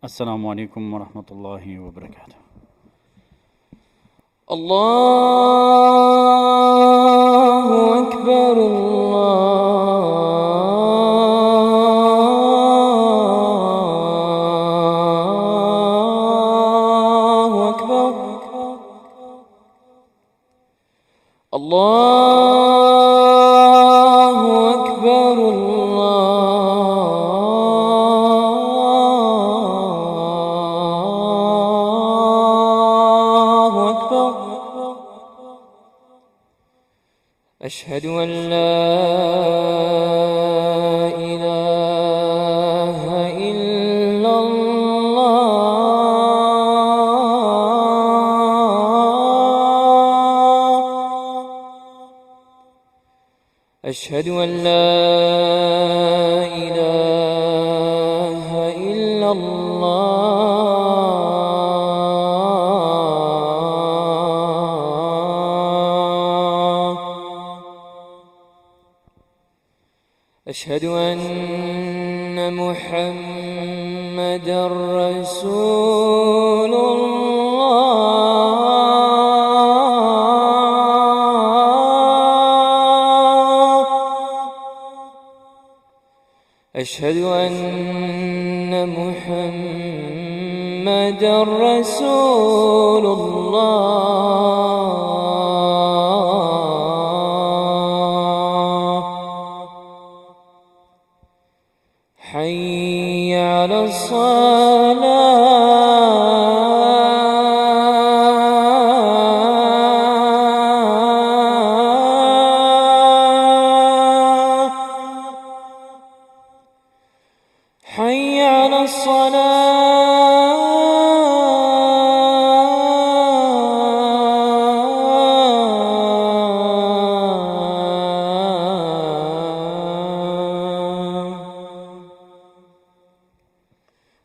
السلام عليكم ورحمة الله وبركاته. الله أكبر الله أكبر الله أكبر الله أكبر. أشهد أن لا إله إلا الله. أشهد أن لا إله إلا الله. أشهد أن محمدًا رسول الله. أشهد أن محمدًا رسول الله. حي على الصلاة. حي على الصلاة.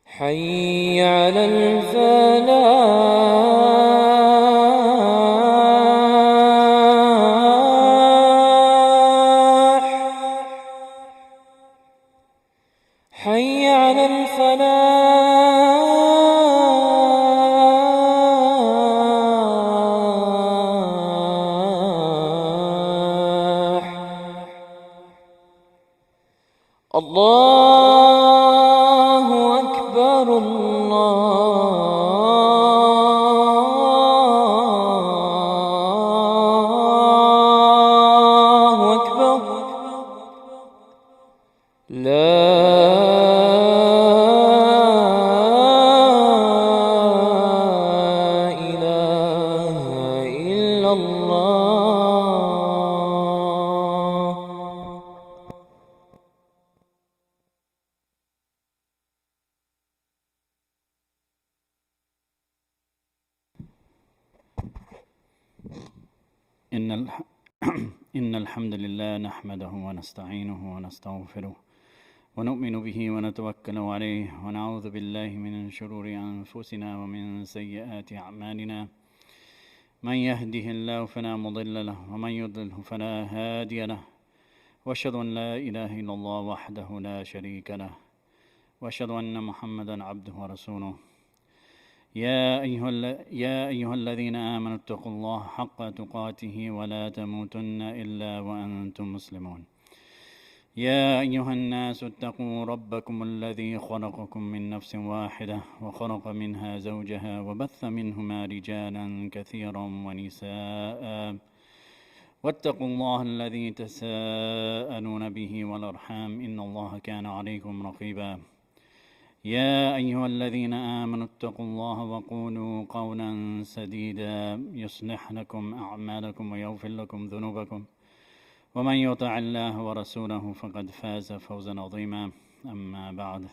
حي على الفلاح. حي على الفلاح. الله أكبر الله أكبر. لا إله إلا الله. إن الحمد لله نحمده ونستعينه ونستغفره ونؤمن به ونتوكل عليه ونعوذ بالله من شرور أنفسنا ومن سيئات أعمالنا. من يهده الله فلا مضل له ومن يضلله فلا هادي له. وأشهد أن لا إله إلا الله وحده لا شريك له وأشهد أن محمدا عبده ورسوله. يا أيها الذين آمنوا اتقوا الله حق تقاته ولا تموتن إلا وأنتم مسلمون. يا أيها الناس اتقوا ربكم الذي خلقكم من نفس واحدة وخلق منها زوجها وبث منهما رجالا كثيرا ونساء. واتقوا الله الذي تساءلون به والأرحام إن الله كان عليكم رقيبا. يا أيها الذين آمنوا اتقوا الله وقولوا قولا سديدا يصلح لكم أعمالكم ويغفر لكم ذنوبكم ومن يطع الله ورسوله فقد فاز فوزا عظيما. أما بعد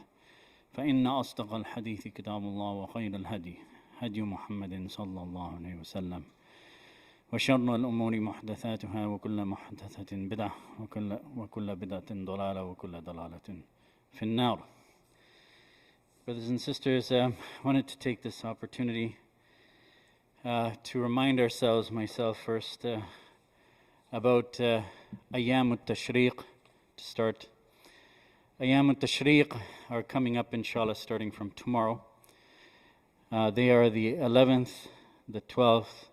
فإن أصدق الحديث كتاب الله وخير الهدي هدي محمد صلى الله عليه وسلم وشر الأمور محدثاتها وكل محدثة بدعة وكل بدعة ضلالة وكل ضلالة في النار. Brothers and sisters, I wanted to take this opportunity to remind ourselves, myself first, about Ayyam Tashriq to start. Ayyam Tashriq are coming up, inshallah, starting from tomorrow. They are the 11th, the 12th,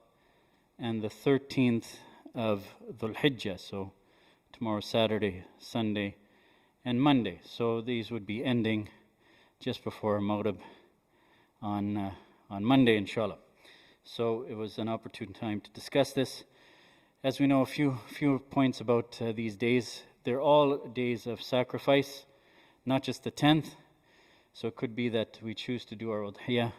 and the 13th of Dhul Hijjah. So tomorrow, Saturday, Sunday, and Monday. So these would be ending just before Maghrib on Monday, inshallah. So it was an opportune time to discuss this. As we know, a few points about these days. They're all days of sacrifice, not just the 10th. So it could be that we choose to do our udhiyah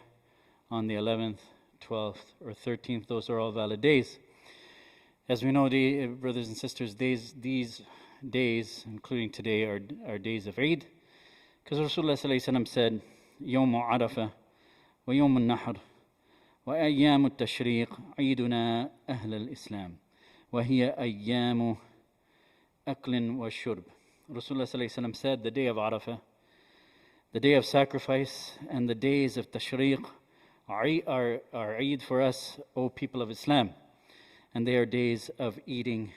on the 11th, 12th, or 13th. Those are all valid days. As we know, brothers and sisters, these days, including today, are days of Eid. Because Rasulullah ﷺ said, يوم عرفة ويوم النحر وأيام التشريق عيدنا أهل الإسلام وهي أيام أكل وشرب. Rasulullah ﷺ said, the day of Arafah, the day of sacrifice, and the days of Tashriq are Eid for us, O people of Islam. And they are days of eating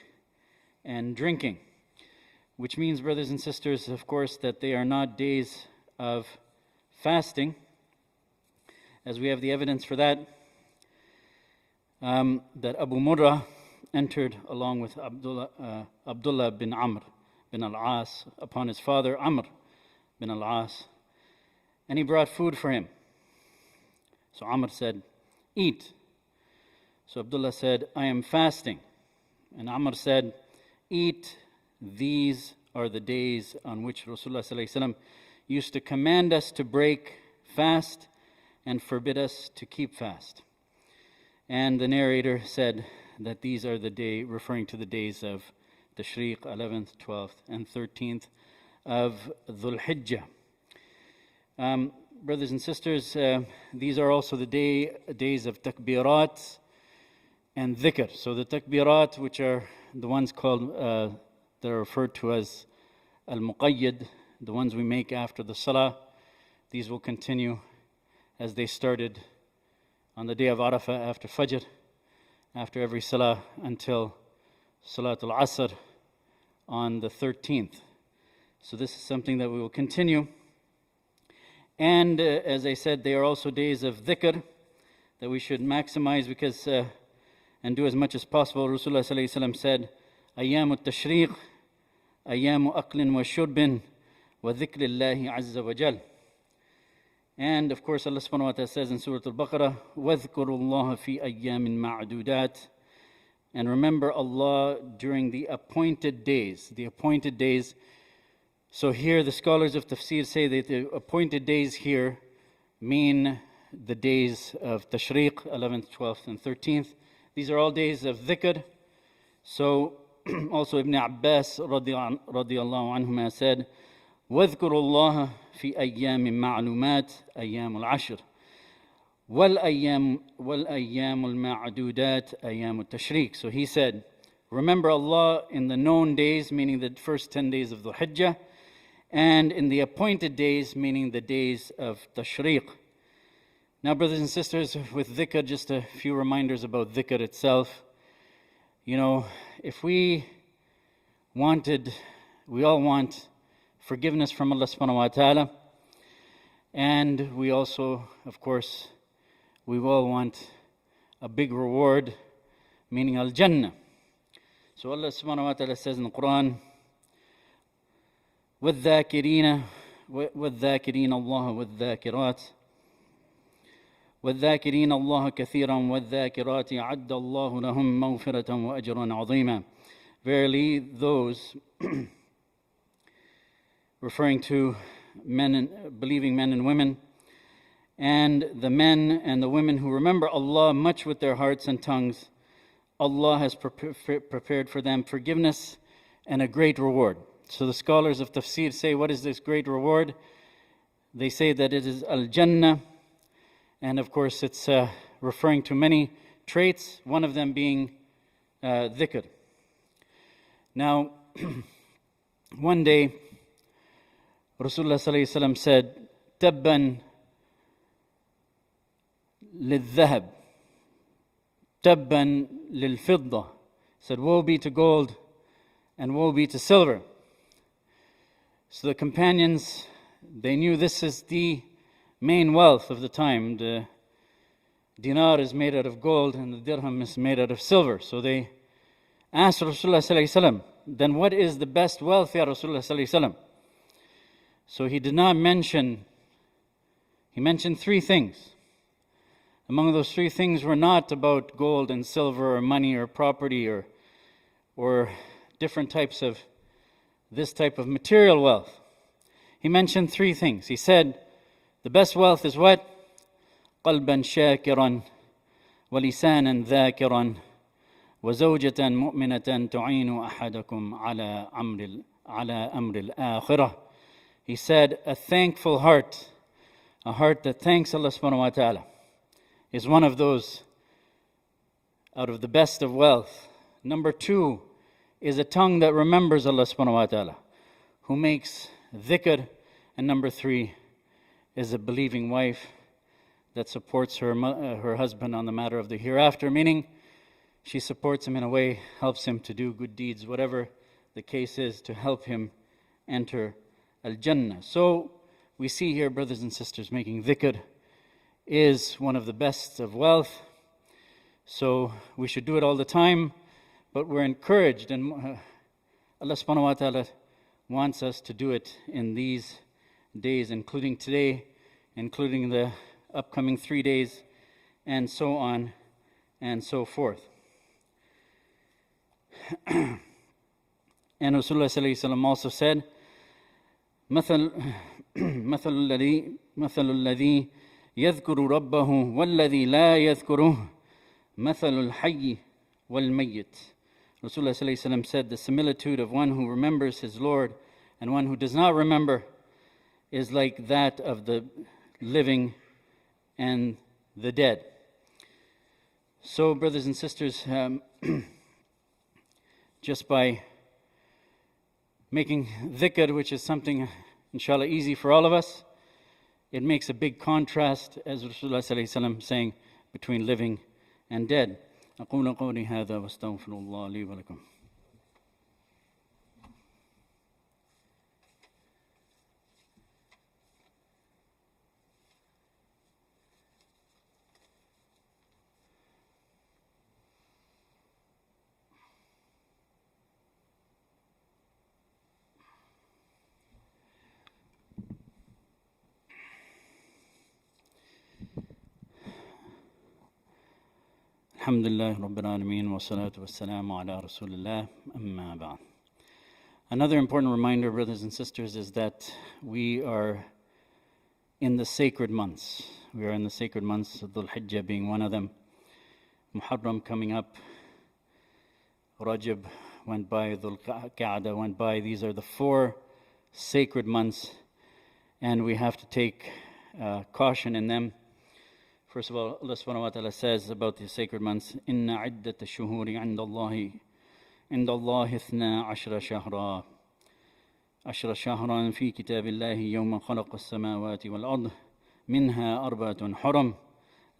and drinking. Which means, brothers and sisters, of course, that they are not days of fasting, as we have the evidence for that, that Abu Murrah entered along with Abdullah bin Amr bin al-As upon his father Amr bin al-As, and he brought food for him. So Amr said, eat. So Abdullah said, I am fasting. And Amr said, eat. These are the days on which Rasulullah ﷺ used to command us to break fast and forbid us to keep fast. And the narrator said that these are the day, referring to the days of Tashriq, 11th, 12th, and 13th of Dhul Hijjah. Brothers and sisters, these are also the days of takbirat and dhikr. So the takbirat, which are the ones called, that are referred to as al-muqayyad, the ones we make after the salah, these will continue as they started on the day of Arafah after Fajr, after every salah, until Salatul Asr on the 13th. So this is something that we will continue. And as I said, they are also days of dhikr that we should maximize because and do as much as possible. Rasulullah ﷺ said, Ayyam Tashriq, Ayyam Aklin wa Shurbin, wa Dhikrillahi Azza wa Jal. And of course, Allah subhanahu wa ta'ala says in Surah Al-Baqarah, وَاذْكُرُوا اللَّهَ فِي أَيَّامٍ مَعْدُودَاتٍ. And remember Allah during the appointed days. The appointed days. So here the scholars of tafsir say that the appointed days here mean the days of Tashriq, 11th, 12th, and 13th. These are all days of dhikr. So also Ibn Abbas radiyallahu anhuma said, وَاذْكُرُوا اللَّهَ فِي أَيَّامٍ مَعْلُومَاتٍ أَيَّامُ الْعَشْرِ وَالْأَيَّامُ الْمَعْدُودَاتِ أَيَّامُ التَّشْرِيقِ. So he said, remember Allah in the known days, meaning the first 10 days of the Hijjah, and in the appointed days, meaning the days of Tashriq. Now, brothers and sisters, with dhikr, just a few reminders about dhikr itself. You know, if we all want forgiveness from Allah subhanahu wa ta'ala, and we also, of course, we all want a big reward, meaning al-Jannah. So Allah subhanahu wa ta'ala says in the Quran, وَالذَّاكِرِينَ اللَّهَ وَالذَّاكِرَاتِ وَالذَّاكِرِينَ اللَّهَ كَثِيرًا وَالذَّاكِرَاتِ عَدَّ اللَّهُ لَهُمْ مَغْفِرَةً وَأَجْرًا عَظِيمًا. Verily, those referring to believing men and women, and the men and the women who remember Allah much with their hearts and tongues, Allah has prepared for them forgiveness and a great reward. So the scholars of tafsir say, what is this great reward? They say that it is al-Jannah, and of course it's referring to many traits, one of them being dhikr. Now, one day, Rasulullah ﷺ said, Tabban lil-dhahab, Tabban lil-fidda. Said, woe be to gold and woe be to silver. So the companions, they knew this is the main wealth of the time. dinar is made out of gold and the dirham is made out of silver. So they asked Rasulullah sallallahu alaihi wasallam, then what is the best wealth, ya Rasulullah sallallahu alaihi wasallam? So he did not mention, he mentioned three things. Among those three things were not about gold and silver or money or property or different types of this type of material wealth. He mentioned three things. He said, the best wealth is what? قلبا شاكرا ولسانا ذاكرا وزوجة مؤمنة تعين أحدكم على أمر الآخرة. He said, a thankful heart, a heart that thanks Allah subhanahu wa ta'ala, is one of those out of the best of wealth. Number two is a tongue that remembers Allah subhanahu wa ta'ala, who makes dhikr. And number three is a believing wife that supports her husband on the matter of the hereafter, meaning she supports him in a way, helps him to do good deeds, whatever the case is, to help him enter Al-Jannah. So we see here, brothers and sisters, making dhikr is one of the best of wealth. So we should do it all the time, but we're encouraged, and Allah subhanahu wa ta'ala wants us to do it in these days, including today, including the upcoming 3 days, and so on and so forth. And Rasulullah sallallahu alaihi wasallam also said, مثل الذي يذكر ربه والذي لا يذكره مثل الحي والميت. Rasulullah sallallahu alaihi wasallam said, the similitude of one who remembers his Lord and one who does not remember is like that of the living and the dead. So, brothers and sisters, just by making dhikr, which is something, inshallah, easy for all of us, it makes a big contrast, as Rasulullah sallallahu alaihi wasallam saying, between living and dead. أقول قولي هذا واستغفر الله لي ولكم. Alhamdulillah Rabbil Alameen wa salatu wa salamu ala Rasulillah amma ba'd. Another important reminder, brothers and sisters, is that we are in the sacred months. We are in the sacred months, Dhul Hijjah being one of them. Muharram coming up, Rajab went by, Dhul Qa'dah went by. These are the 4 sacred months, and we have to take caution in them. First of all, Allah subhanahu wa ta'ala says about the sacred months, إِنَّ عِدَّةَ الشُّهُورِ عِنْدَ اللَّهِ 12 شهرا في كتاب الله يوم خلق السماوات والأرض منها 4 حرم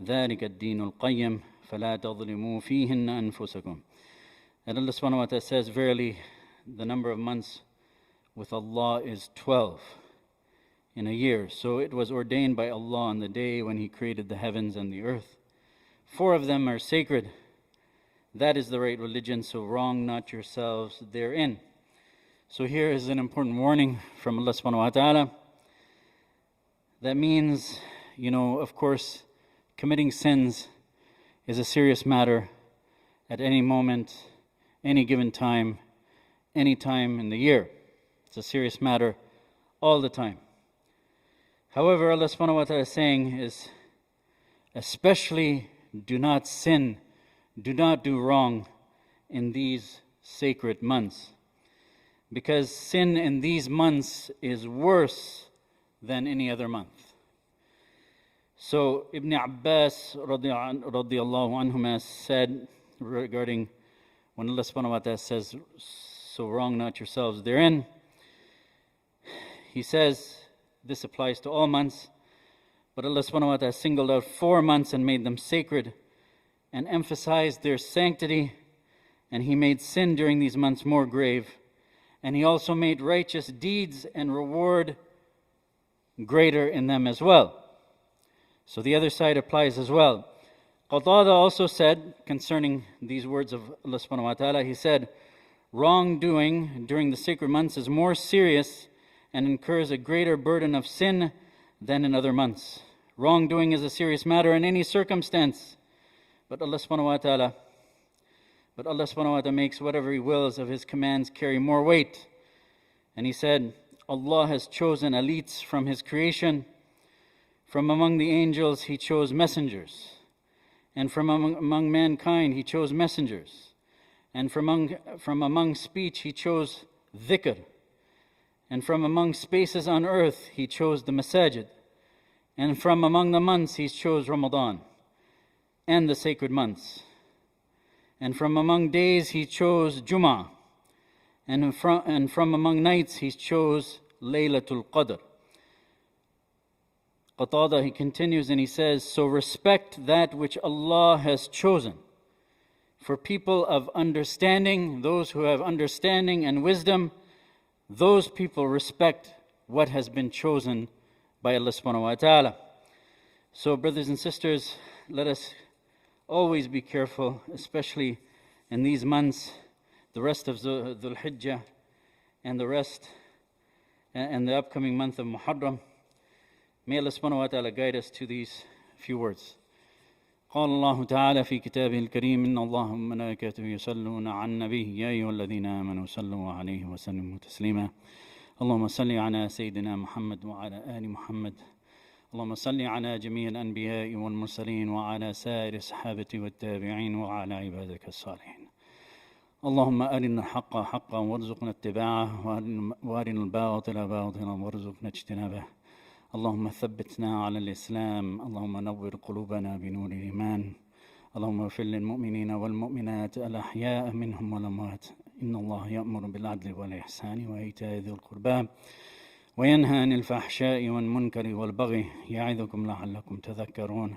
ذلك الدين القيم فلا تظلموا فيهن أنفسكم. And Allah subhanahu wa ta'ala says, verily, the number of months with Allah is 12 in a year. So it was ordained by Allah on the day when He created the heavens and the earth. 4 of them are sacred. That is the right religion, so wrong not yourselves therein. So here is an important warning from Allah subhanahu wa ta'ala. That means, of course, committing sins is a serious matter at any moment, any given time, any time in the year. It's a serious matter all the time. However, Allah subhanahu wa ta'ala is saying is, especially do not sin, do not do wrong in these sacred months. Because sin in these months is worse than any other month. So Ibn Abbas radiyallahu anhuma said regarding when Allah subhanahu wa ta'ala says, so wrong not yourselves therein, he says, this applies to all months, but Allah subhanahu wa ta'ala singled out 4 months and made them sacred and emphasized their sanctity, and He made sin during these months more grave, and He also made righteous deeds and reward greater in them as well. So the other side applies as well. Qatada also said concerning these words of Allah subhanahu wa ta'ala, he said, wrongdoing during the sacred months is more serious and incurs a greater burden of sin than in other months. Wrongdoing is a serious matter in any circumstance, but Allah subhanahu wa ta'ala makes whatever He wills of His commands carry more weight. And He said, Allah has chosen elites from His creation. From among the angels He chose messengers. And from among mankind He chose messengers. And from among speech He chose dhikr. And from among spaces on earth He chose the masajid. And from among the months He chose Ramadan and the sacred months. And from among days He chose Jum'ah. And from among nights He chose Laylatul Qadr. Qatada, he continues and he says, so respect that which Allah has chosen. For people of understanding, those who have understanding and wisdom, those people respect what has been chosen by Allah subhanahu wa ta'ala. So brothers and sisters, let us always be careful, especially in these months, the rest of Dhul Hijjah and the rest, and the upcoming month of Muharram. May Allah subhanahu wa ta'ala guide us to these few words. قال الله تعالى في كتابه الكريم إن الله وملائكته يصلون على النبي يا أيها الذين آمنوا صلوا عليه وسلموا تسليما اللهم صل على سيدنا محمد وعلى آل محمد اللهم صل على جميع الأنبياء والمرسلين وعلى سائر الصحابة والتابعين وعلى عبادك الصالحين اللهم أرنا الحق حقا وارزقنا اتباعه وأرنا الباطل باطلا وارزقنا اجتنابه اللهم ثبتنا على الإسلام اللهم نور قلوبنا بنور الإيمان اللهم اغفر للمؤمنين والمؤمنات الأحياء منهم والأموات إن الله يأمر بالعدل والإحسان وإيتاء ذي القربى وينهى عن الفحشاء والمنكر والبغي يعظكم لعلكم تذكرون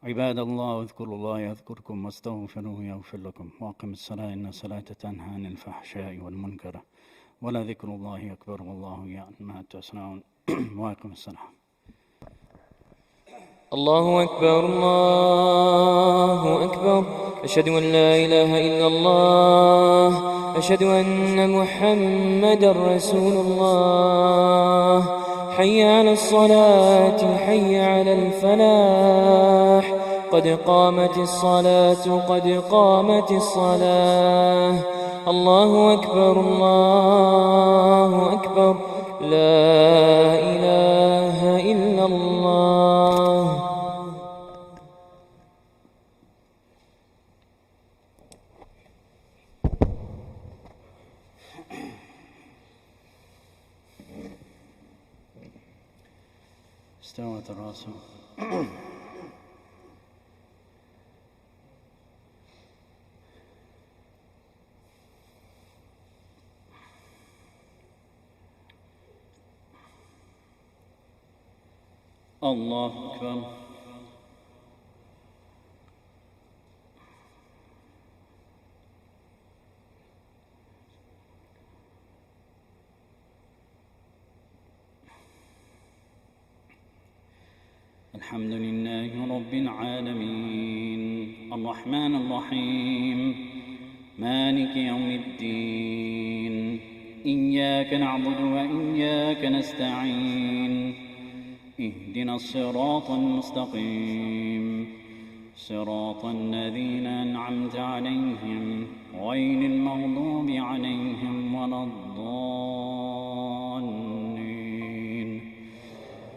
عباد الله اذكروا الله يذكركم واستغفروه يغفر لكم وأقم الصلاة إن الصلاة تنهى عن الفحشاء والمنكر ولذكر الله أكبر والله يعلم ما تصنعون وأقم الصلاة الله أكبر الله أكبر أشهد أن لا إله إلا الله أشهد أن محمدا رسول الله حي على الصلاة حي على الفلاح قد قامت الصلاة قد قامت الصلاة الله أكبر الله أكبر لا إله إلا الله استوت راسه الله أكبر الحمد لله رب العالمين الرحمن الرحيم مالك يوم الدين إياك نعبد وإياك نستعين اهدنا الصراط المستقيم صراط الذين أنعمت عليهم غير المغضوب عليهم ولا الضالين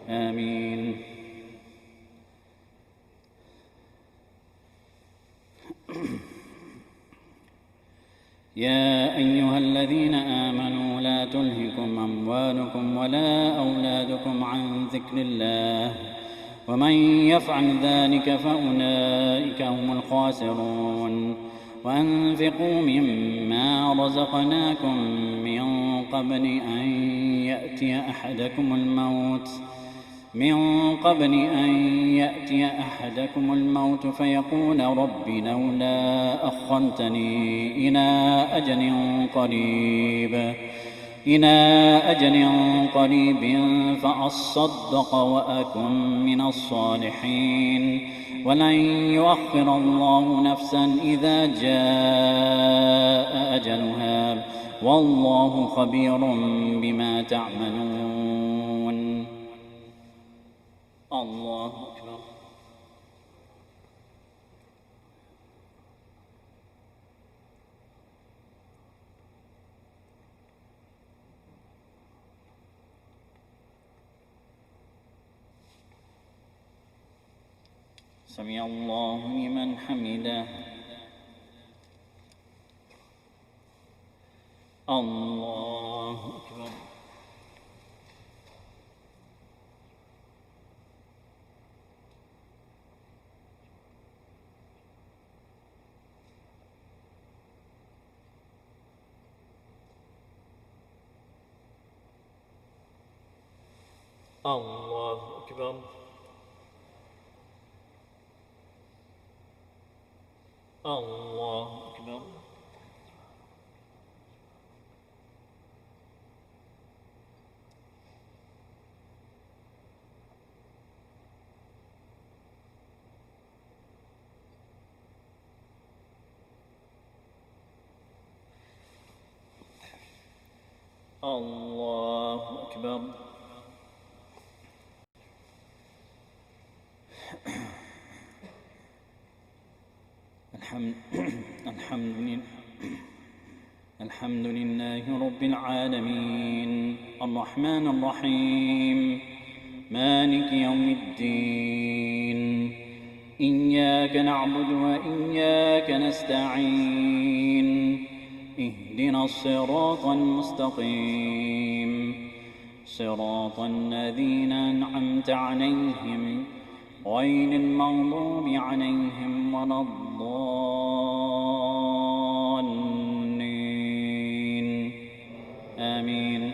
آمين يا أيها الذين آمنوا لا تلهكم أموالكم ولا أولادكم عن ذكر الله ومن يفعل ذلك فأولئك هم الخاسرون وأنفقوا مما رزقناكم من قبل أن يأتي أحدكم الموت فيقول رب لولا أخرتني إلى أجل قريب إلى أجل قريب فأصدق وأكن من الصالحين ولن يؤخر الله نفسا إذا جاء أجلها والله خبير بما تعملون. الله أكبر. سمع الله لمن حمده. الله أكبر. الله أكبر. الله أكبر. الله أكبر. الحمد لله رب العالمين الرحمن الرحيم مالك يوم الدين إياك نعبد وإياك نستعين اهدنا الصراط المستقيم صراط الذين أنعمت عليهم غير المغضوب عليهم ولا الضالين آمين.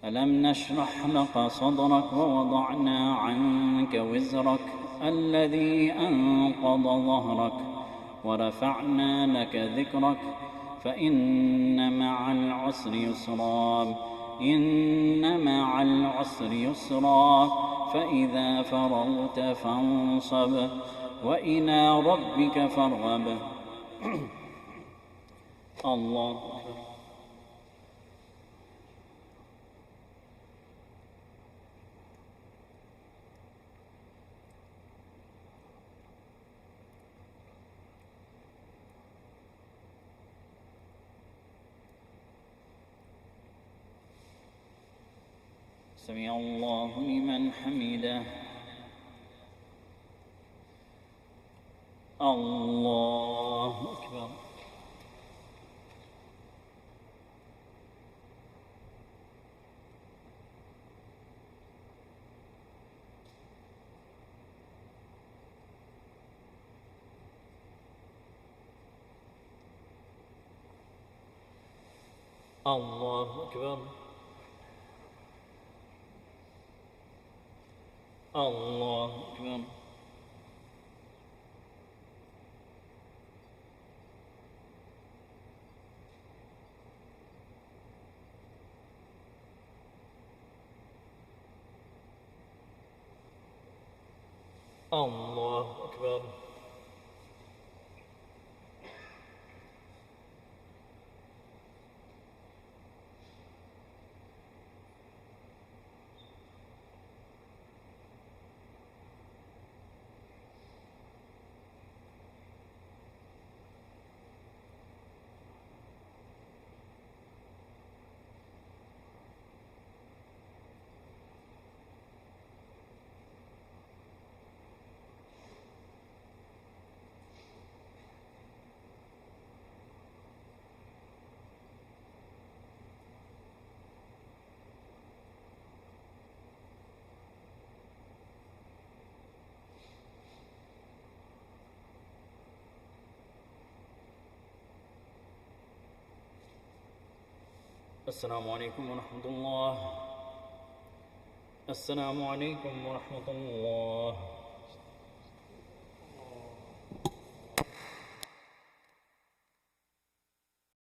ألم نشرح لك صدرك ووضعنا عنك وزرك الذي أنقض ظهرك ورفعنا لك ذكرك فإن مع العسر يسرا إن مع العسر يسرا فإذا فرغت فانصب وإلى ربك فارغب. الله أكبر. سمع الله لمن حمده. الله أكبر. الله أكبر. الله أكبر. الله أكبر. السلام عليكم ورحمة الله. السلام عليكم ورحمة الله.